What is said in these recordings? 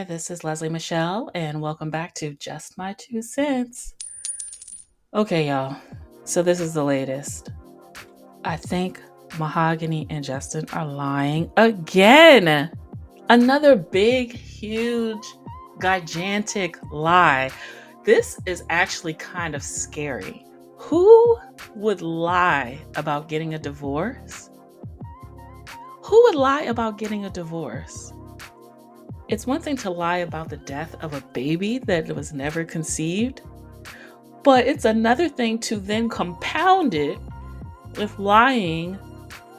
this is Leslie Michelle, and welcome back to Just My Two Cents. Okay, y'all. So, this is the latest. I think Mahogany and Justin are lying again. Another big, huge, gigantic lie. This is actually kind of scary. Who would lie about getting a divorce? Who would lie about getting a divorce? It's one thing to lie about the death of a baby that was never conceived, but it's another thing to then compound it with lying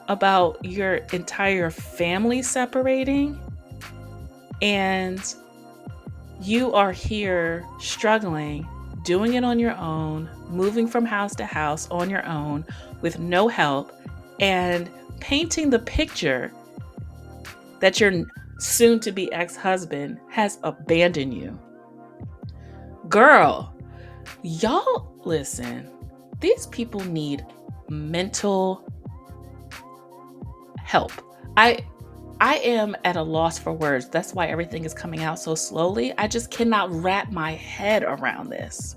about your entire family separating, and you are here struggling, doing it on your own, moving from house to house on your own with no help, and painting the picture that your soon to be ex husband has abandoned you. Girl, y'all, listen, these people need mental help. I am at a loss for words. That's why everything is coming out so slowly. I just cannot wrap my head around this.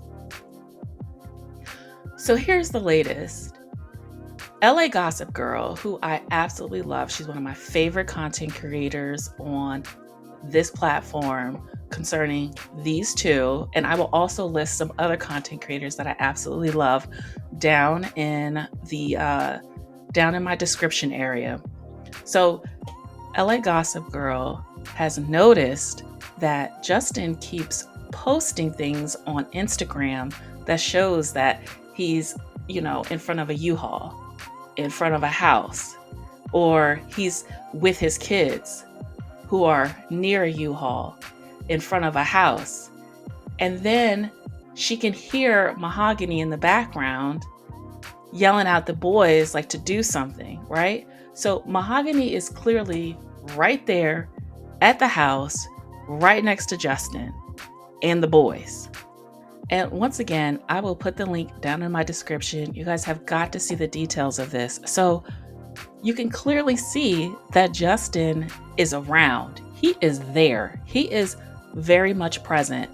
So here's the latest. LA Gossip Girl, who I absolutely love, she's one of my favorite content creators on this platform concerning these two. And I will also list some other content creators that I absolutely love down in my description area. So LA Gossip Girl has noticed that Justin keeps posting things on Instagram that shows that he's, in front of a U-Haul, in front of a house, or he's with his kids who are near a U-Haul in front of a house. And then she can hear Mahogany in the background yelling at the boys like to do something, right? So Mahogany is clearly right there at the house, right next to Justin and the boys. And once again, I will put the link down in my description. You guys have got to see the details of this. So you can clearly see that Justin is around. He is there. He is very much present.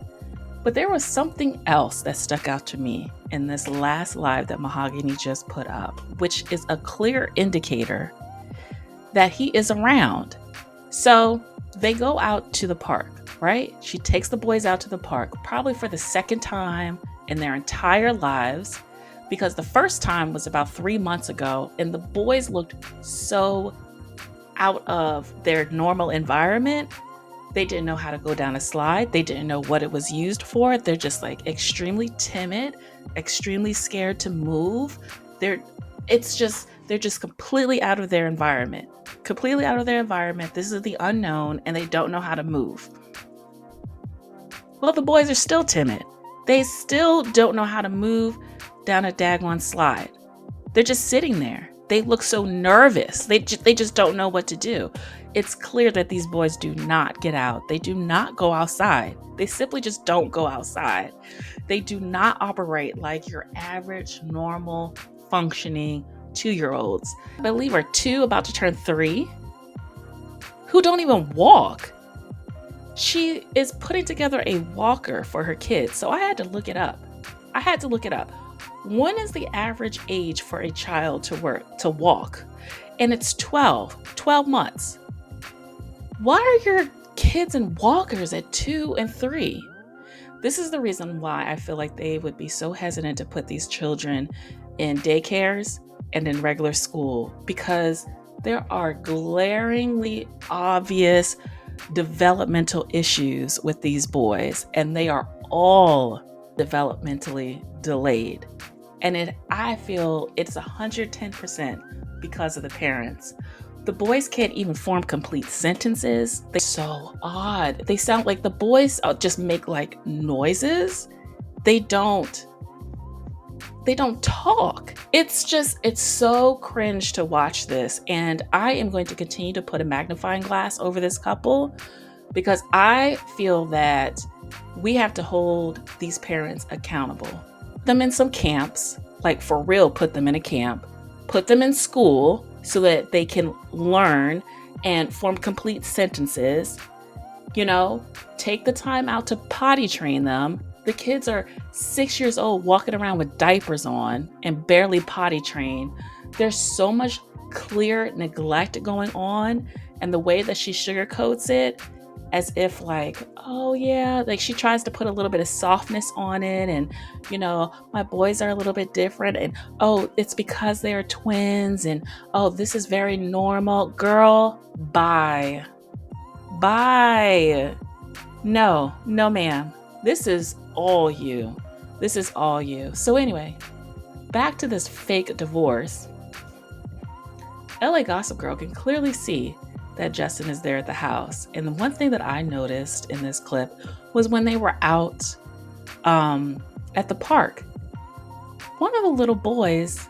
But there was something else that stuck out to me in this last live that Mahogany just put up, which is a clear indicator that he is around. So they go out to the park, right? She takes the boys out to the park, probably for the second time in their entire lives, because the first time was about 3 months ago, and the boys looked so out of their normal environment. They didn't know how to go down a slide. They didn't know what it was used for. They're just like extremely timid, extremely scared to move. They're just completely out of their environment. Completely out of their environment. This is the unknown, and they don't know how to move. Well, the boys are still timid. They still don't know how to move down a daggone slide. They're just sitting there. They look so nervous. They just don't know what to do. It's clear that these boys do not get out. They do not go outside. They simply just don't go outside. They do not operate like your average, normal, functioning 2-year-olds. I believe are 2, about to turn 3, who don't even walk. She is putting together a walker for her kids. So I had to look it up. When is the average age for a child to walk? And it's 12 months. Why are your kids in walkers at 2 and 3? This is the reason why I feel like they would be so hesitant to put these children in daycares and in regular school, because there are glaringly obvious developmental issues with these boys, and they are all developmentally delayed. And I feel it's 110% because of the parents. The boys can't even form complete sentences. They're so odd. They sound like the boys just make like noises. They don't talk. It's so cringe to watch this. And I am going to continue to put a magnifying glass over this couple, because I feel that we have to hold these parents accountable. Put them in some camps, like for real, put them in a camp, put them in school so that they can learn and form complete sentences, You know, take the time out to potty train them. The kids are 6 years old walking around with diapers on and barely potty trained. There's so much clear neglect going on, and the way that she sugarcoats it, as if like, oh yeah, like she tries to put a little bit of softness on it, and my boys are a little bit different, and oh, it's because they are twins, and oh, this is very normal. Girl, bye. Bye. No, no, ma'am. This is all you. This is all you. So, anyway, back to this fake divorce. LA Gossip Girl can clearly see that Justin is there at the house. And the one thing that I noticed in this clip was when they were out at the park, one of the little boys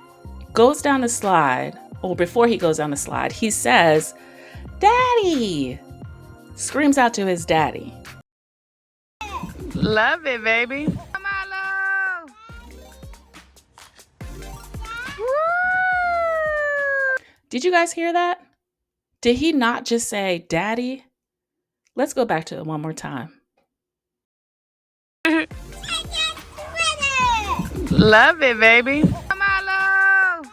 goes down the slide, or before he goes down the slide, he says, "Daddy!" Screams out to his daddy. Love it, baby. Come on, love. Did you guys hear that? Did he not just say, "Daddy"? Let's go back to it one more time. Love it, baby. Come on, love.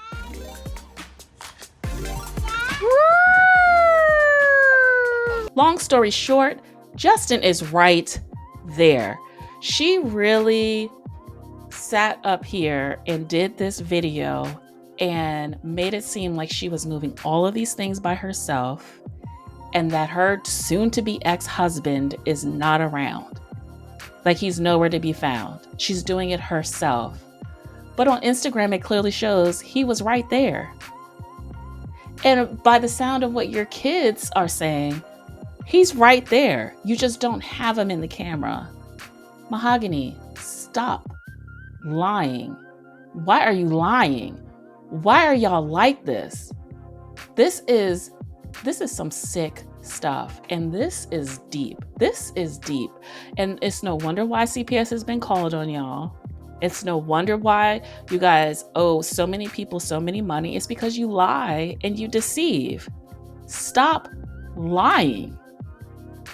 Long story short, Justin is right there. She really sat up here and did this video and made it seem like she was moving all of these things by herself, and that her soon-to-be ex-husband is not around. Like, he's nowhere to be found. She's doing it herself. But on Instagram, it clearly shows he was right there. And by the sound of what your kids are saying, he's right there. You just don't have him in the camera. Mahogany, stop lying. Why are you lying? Why are y'all like this? This is some sick stuff, and this is deep. This is deep. And it's no wonder why CPS has been called on y'all. It's no wonder why you guys owe so many people so many money. It's because you lie and you deceive. Stop lying.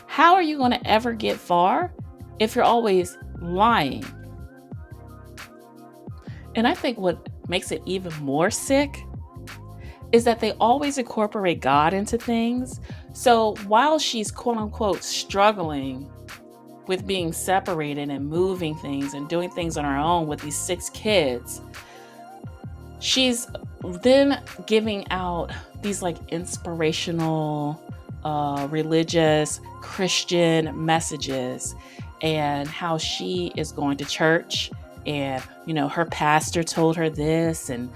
How are you going to ever get far if you're always lying? And I think what makes it even more sick is that they always incorporate God into things. So while she's quote unquote struggling with being separated and moving things and doing things on her own with these 6 kids, she's then giving out these like inspirational, religious, Christian messages, and how she is going to church, and her pastor told her this, and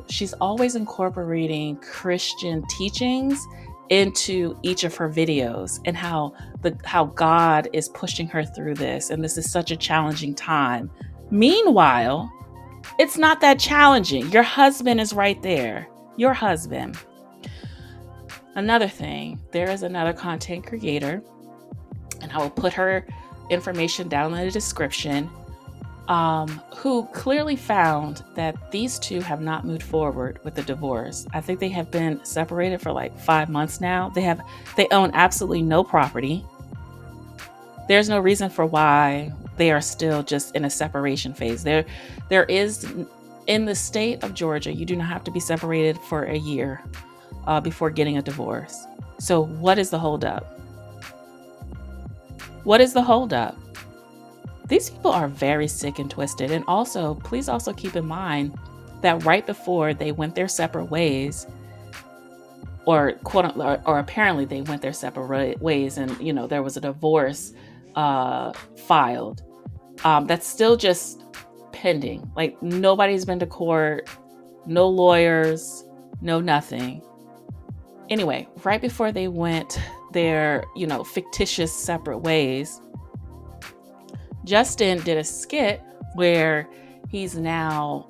she's always incorporating Christian teachings into each of her videos, and how God is pushing her through this, and this is such a challenging time. Meanwhile, it's not that challenging. Your husband is right there. Your husband. Another thing, there is another content creator, and I will put her information down in the description, who clearly found that these two have not moved forward with the divorce. I think they have been separated for like 5 months now. They own absolutely no property. There's no reason for why they are still just in a separation phase. There is, in the state of Georgia, you do not have to be separated for a year before getting a divorce. So what is the holdup? What is the holdup? These people are very sick and twisted. And also, please also keep in mind that right before they went their separate ways, or apparently they went their separate ways, and there was a divorce filed. That's still just pending. Like, nobody's been to court, no lawyers, no nothing. Anyway, right before they went their fictitious separate ways, Justin did a skit where he's now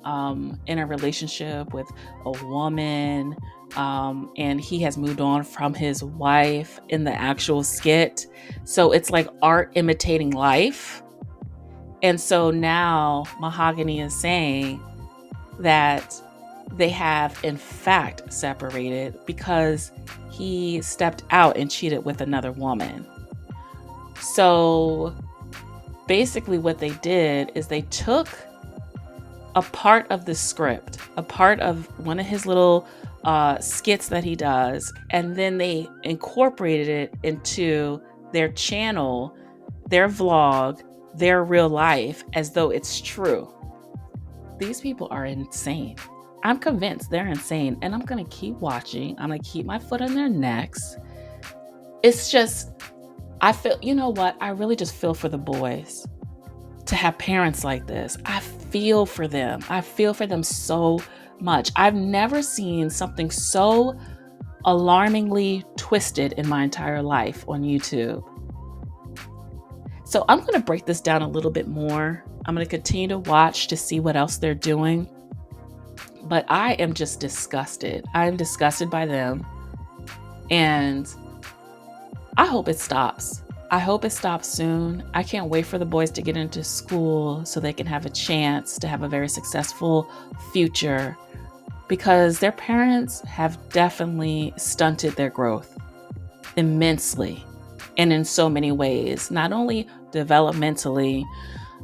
in a relationship with a woman, and he has moved on from his wife in the actual skit. So it's like art imitating life. And so now Mahogany is saying that they have in fact separated because he stepped out and cheated with another woman. So basically what they did is they took a part of the script, a part of one of his little skits that he does, and then they incorporated it into their channel, their vlog, their real life, as though it's true. These people are insane. I'm convinced they're insane, and I'm gonna keep watching. I'm gonna keep my foot on their necks. It's just, I feel, you know what? I really just feel for the boys to have parents like this. I feel for them. I feel for them so much. I've never seen something so alarmingly twisted in my entire life on YouTube. So I'm going to break this down a little bit more. I'm going to continue to watch to see what else they're doing. But I am just disgusted. I am disgusted by them. And I hope it stops. I hope it stops soon. I can't wait for the boys to get into school so they can have a chance to have a very successful future, because their parents have definitely stunted their growth immensely and in so many ways, not only developmentally,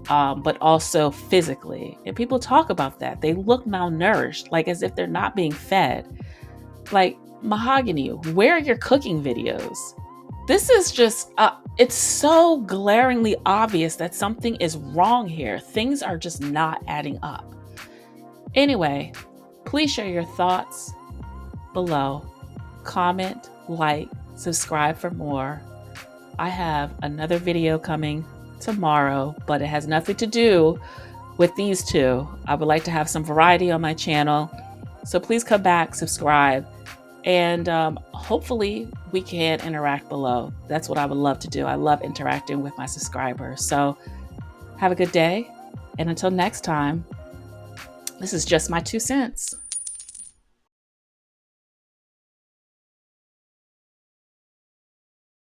but also physically. And people talk about that. They look malnourished, like as if they're not being fed. Like, Mahogany, where are your cooking videos? This is just, it's so glaringly obvious that something is wrong here. Things are just not adding up. Anyway, please share your thoughts below. Comment, like, subscribe for more. I have another video coming tomorrow, but it has nothing to do with these two. I would like to have some variety on my channel. So please come back, subscribe, and hopefully we can interact below. That's what I would love to do. I love interacting with my subscribers. So have a good day. And until next time, this is just my 2 cents.